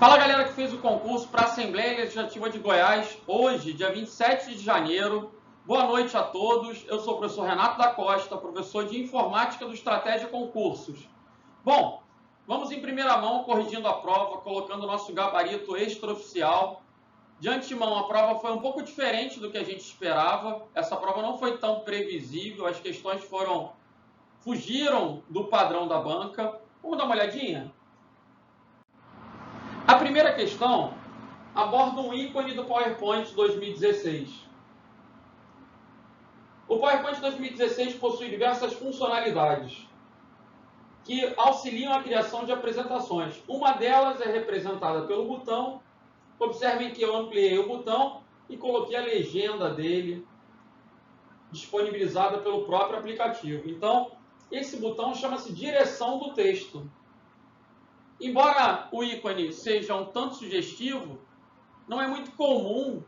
Fala galera que fez o concurso para a Assembleia Legislativa de Goiás, hoje, dia 27 de janeiro. Boa noite a todos, eu sou o professor Renato da Costa, professor de Informática do Estratégia Concursos. Bom, vamos em primeira mão corrigindo a prova, colocando o nosso gabarito extraoficial. De antemão, a prova foi um pouco diferente do que a gente esperava, essa prova não foi tão previsível, as questões fugiram do padrão da banca. Vamos dar uma olhadinha? A primeira questão aborda um ícone do PowerPoint 2016. O PowerPoint 2016 possui diversas funcionalidades que auxiliam a criação de apresentações. Uma delas é representada pelo botão. Observem que eu ampliei o botão e coloquei a legenda dele, disponibilizada pelo próprio aplicativo. Então, esse botão chama-se direção do texto. Embora o ícone seja um tanto sugestivo, não é muito comum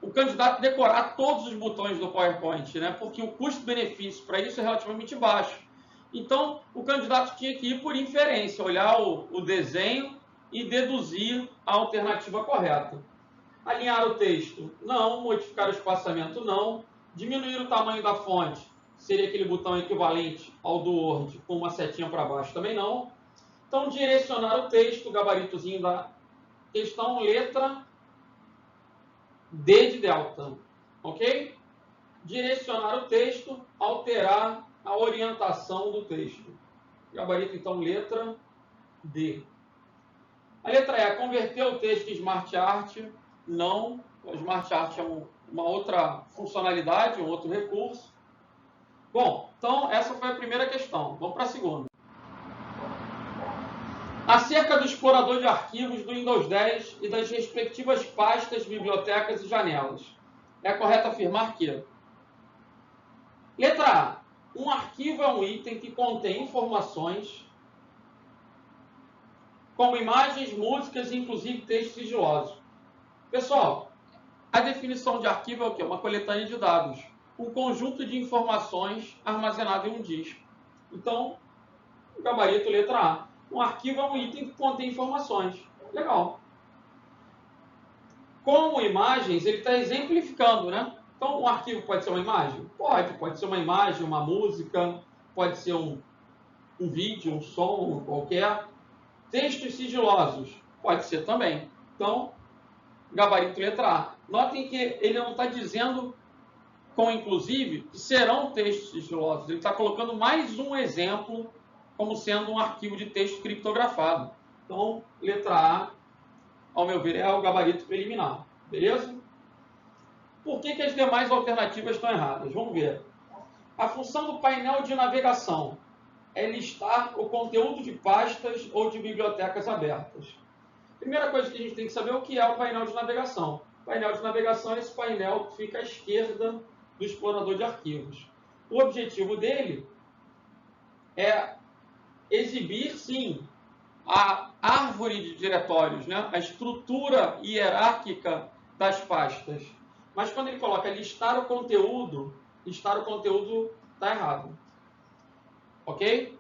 o candidato decorar todos os botões do PowerPoint, né? Porque o custo-benefício para isso é relativamente baixo. Então, o candidato tinha que ir por inferência, olhar o desenho e deduzir a alternativa correta. Alinhar o texto? Não. Modificar o espaçamento? Não. Diminuir o tamanho da fonte? Seria aquele botão equivalente ao do Word com uma setinha para baixo? Também não. Então, direcionar o texto, o gabaritozinho da questão, letra D de delta, ok? Direcionar o texto, alterar a orientação do texto. Gabarito, então, letra D. A letra E, converter o texto em Smart Art? Não. O Smart Art é uma outra funcionalidade, um outro recurso. Bom, então, essa foi a primeira questão. Vamos para a segunda. Acerca do explorador de arquivos do Windows 10 e das respectivas pastas, bibliotecas e janelas. É correto afirmar que: letra A. Um arquivo é um item que contém informações como imagens, músicas e inclusive textos sigilosos. Pessoal, a definição de arquivo é o quê? Uma coletânea de dados. Um conjunto de informações armazenado em um disco. Então, o gabarito letra A. Um arquivo é um item que contém informações. Legal. Como imagens, ele está exemplificando, né? Então, um arquivo pode ser uma imagem? Pode ser uma imagem, uma música, pode ser um vídeo, um som, qualquer. Textos sigilosos? Pode ser também. Então, gabarito letra A. Notem que ele não está dizendo, com inclusive, que serão textos sigilosos. Ele está colocando mais um exemplo como sendo um arquivo de texto criptografado. Então, letra A, ao meu ver, é o gabarito preliminar. Beleza? Por que as demais alternativas estão erradas? Vamos ver. A função do painel de navegação é listar o conteúdo de pastas ou de bibliotecas abertas. Primeira coisa que a gente tem que saber é o que é o painel de navegação. O painel de navegação é esse painel que fica à esquerda do explorador de arquivos. O objetivo dele é exibir, sim, a árvore de diretórios, né? A estrutura hierárquica das pastas. Mas quando ele coloca listar o conteúdo está errado. Ok?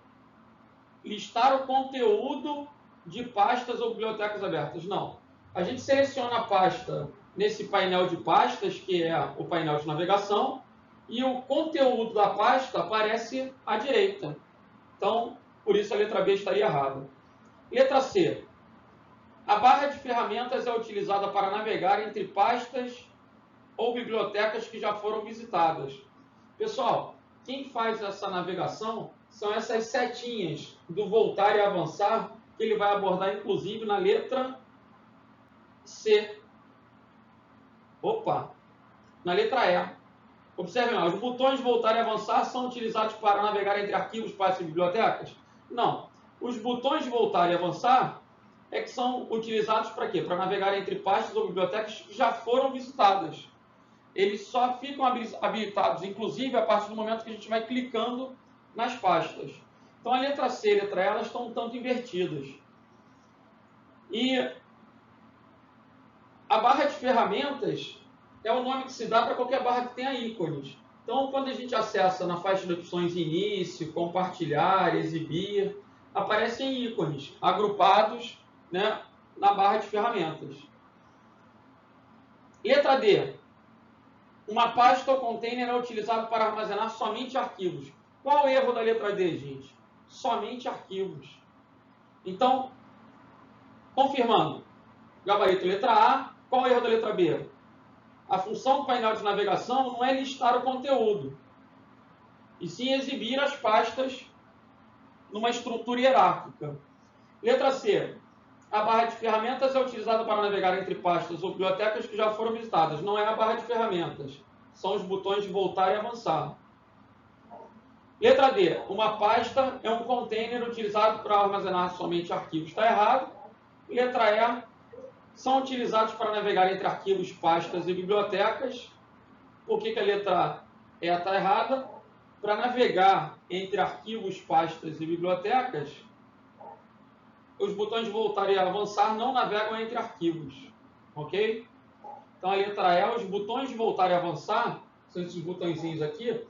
Listar o conteúdo de pastas ou bibliotecas abertas. Não. A gente seleciona a pasta nesse painel de pastas, que é o painel de navegação, e o conteúdo da pasta aparece à direita. Então, por isso a letra B estaria errada. Letra C. A barra de ferramentas é utilizada para navegar entre pastas ou bibliotecas que já foram visitadas. Pessoal, quem faz essa navegação são essas setinhas do voltar e avançar, que ele vai abordar inclusive na letra C. Na letra E. Observem lá, os botões voltar e avançar são utilizados para navegar entre arquivos, pastas e bibliotecas? Não. Os botões de voltar e avançar é que são utilizados para quê? Para navegar entre pastas ou bibliotecas que já foram visitadas. Eles só ficam habilitados, inclusive, a partir do momento que a gente vai clicando nas pastas. Então, a letra C e a letra E elas estão um tanto invertidas. E a barra de ferramentas é o nome que se dá para qualquer barra que tenha ícones. Então, quando a gente acessa na faixa de opções início, compartilhar, exibir, aparecem ícones agrupados, né, na barra de ferramentas. Letra D. Uma pasta ou container é utilizado para armazenar somente arquivos. Qual o erro da letra D, gente? Somente arquivos. Então, confirmando. Gabarito letra A. Qual o erro da letra B? A função do painel de navegação não é listar o conteúdo, e sim exibir as pastas numa estrutura hierárquica. Letra C. A barra de ferramentas é utilizada para navegar entre pastas ou bibliotecas que já foram visitadas. Não é a barra de ferramentas. São os botões de voltar e avançar. Letra D. Uma pasta é um container utilizado para armazenar somente arquivos. Está errado. Letra E. São utilizados para navegar entre arquivos, pastas e bibliotecas. Por que a letra E está errada? Para navegar entre arquivos, pastas e bibliotecas, os botões de voltar e avançar não navegam entre arquivos, ok? Então a letra E, os botões de voltar e avançar, são esses botõezinhos aqui,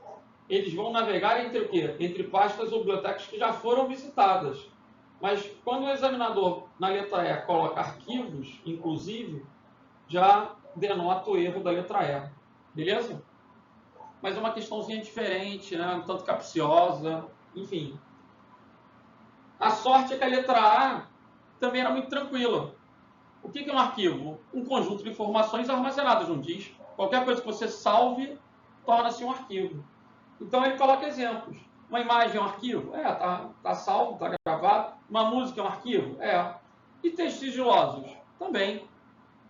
eles vão navegar entre o quê? Entre pastas ou bibliotecas que já foram visitadas. Mas quando o examinador, na letra E, coloca arquivos, inclusive, já denota o erro da letra E. Beleza? Mas é uma questãozinha diferente, né? Um tanto capciosa, enfim. A sorte é que a letra A também era muito tranquila. O que é um arquivo? Um conjunto de informações armazenadas num disco. Qualquer coisa que você salve, torna-se um arquivo. Então ele coloca exemplos. Uma imagem é um arquivo? É, tá salvo, tá gravado. Uma música é um arquivo? É. E textos sigilosos? Também.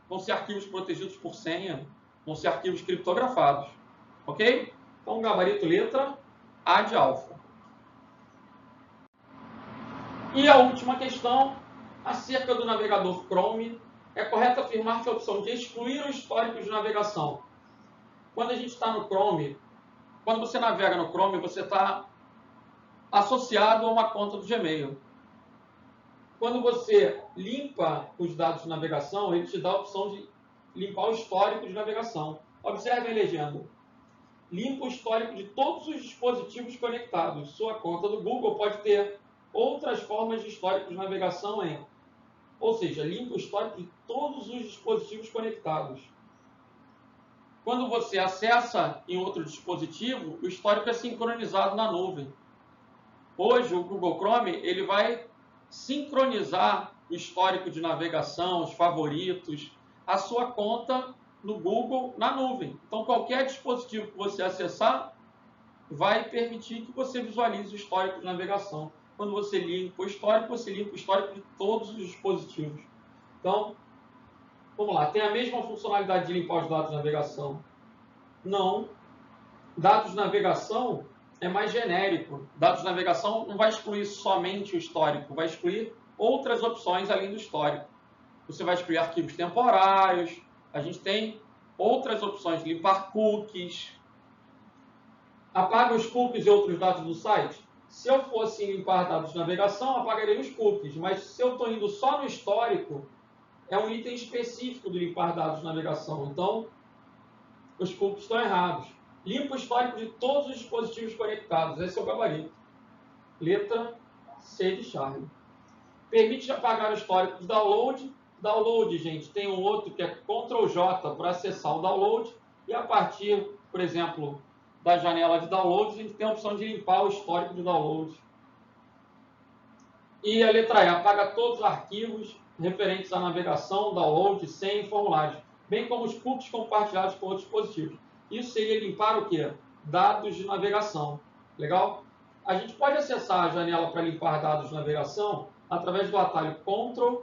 Vão ser arquivos protegidos por senha, vão ser arquivos criptografados. Ok? Então, gabarito letra A de alfa. E a última questão, acerca do navegador Chrome, é correto afirmar que a opção de excluir o histórico de navegação. Quando a gente está no Chrome, quando você navega no Chrome, você está associado a uma conta do Gmail. Quando você limpa os dados de navegação, ele te dá a opção de limpar o histórico de navegação. Observe a legenda. Limpa o histórico de todos os dispositivos conectados. Sua conta do Google pode ter outras formas de histórico de navegação ou seja, limpa o histórico de todos os dispositivos conectados. Quando você acessa em outro dispositivo, o histórico é sincronizado na nuvem. Hoje, o Google Chrome ele vai sincronizar o histórico de navegação, os favoritos, a sua conta no Google na nuvem. Então, qualquer dispositivo que você acessar vai permitir que você visualize o histórico de navegação. Quando você limpa o histórico, você limpa o histórico de todos os dispositivos. Então, vamos lá. Tem a mesma funcionalidade de limpar os dados de navegação? Não. Dados de navegação é mais genérico. Dados de navegação não vai excluir somente o histórico, vai excluir outras opções além do histórico. Você vai excluir arquivos temporários, a gente tem outras opções, limpar cookies. Apaga os cookies e outros dados do site? Se eu fosse limpar dados de navegação, apagaria os cookies, mas se eu estou indo só no histórico, é um item específico do limpar dados de navegação. Então, os cookies estão errados. Limpa o histórico de todos os dispositivos conectados. Esse é o gabarito. Letra C de Charlie. Permite apagar o histórico de download. Download, gente, tem um outro que é Ctrl J para acessar o download. E a partir, por exemplo, da janela de download, a gente tem a opção de limpar o histórico de download. E a letra E, apaga todos os arquivos referentes à navegação, download, senha e formulários, bem como os cookies compartilhados com outros dispositivos. Isso seria limpar o quê? Dados de navegação. Legal? A gente pode acessar a janela para limpar dados de navegação através do atalho Ctrl,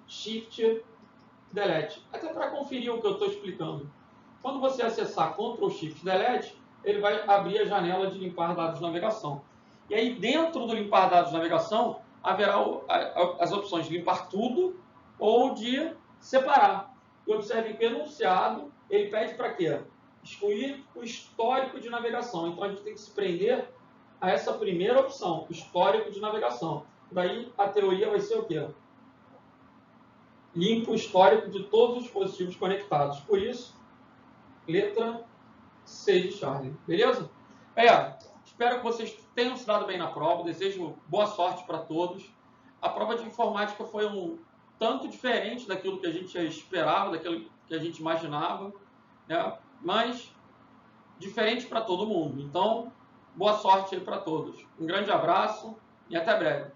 Shift, Delete. Até para conferir o que eu estou explicando. Quando você acessar Ctrl, Shift, Delete, ele vai abrir a janela de limpar dados de navegação. E aí, dentro do limpar dados de navegação, haverá as opções de limpar tudo ou de separar. E observe que o enunciado, ele pede para quê? Excluir o histórico de navegação. Então, a gente tem que se prender a essa primeira opção, histórico de navegação. Daí, a teoria vai ser o quê? Limpa o histórico de todos os dispositivos conectados. Por isso, letra C de Charlie. Beleza? Espero que vocês tenham se dado bem na prova. Desejo boa sorte para todos. A prova de informática foi um tanto diferente daquilo que a gente esperava, daquilo que a gente imaginava, né? Mas diferente para todo mundo. Então, boa sorte aí para todos. Um grande abraço e até breve.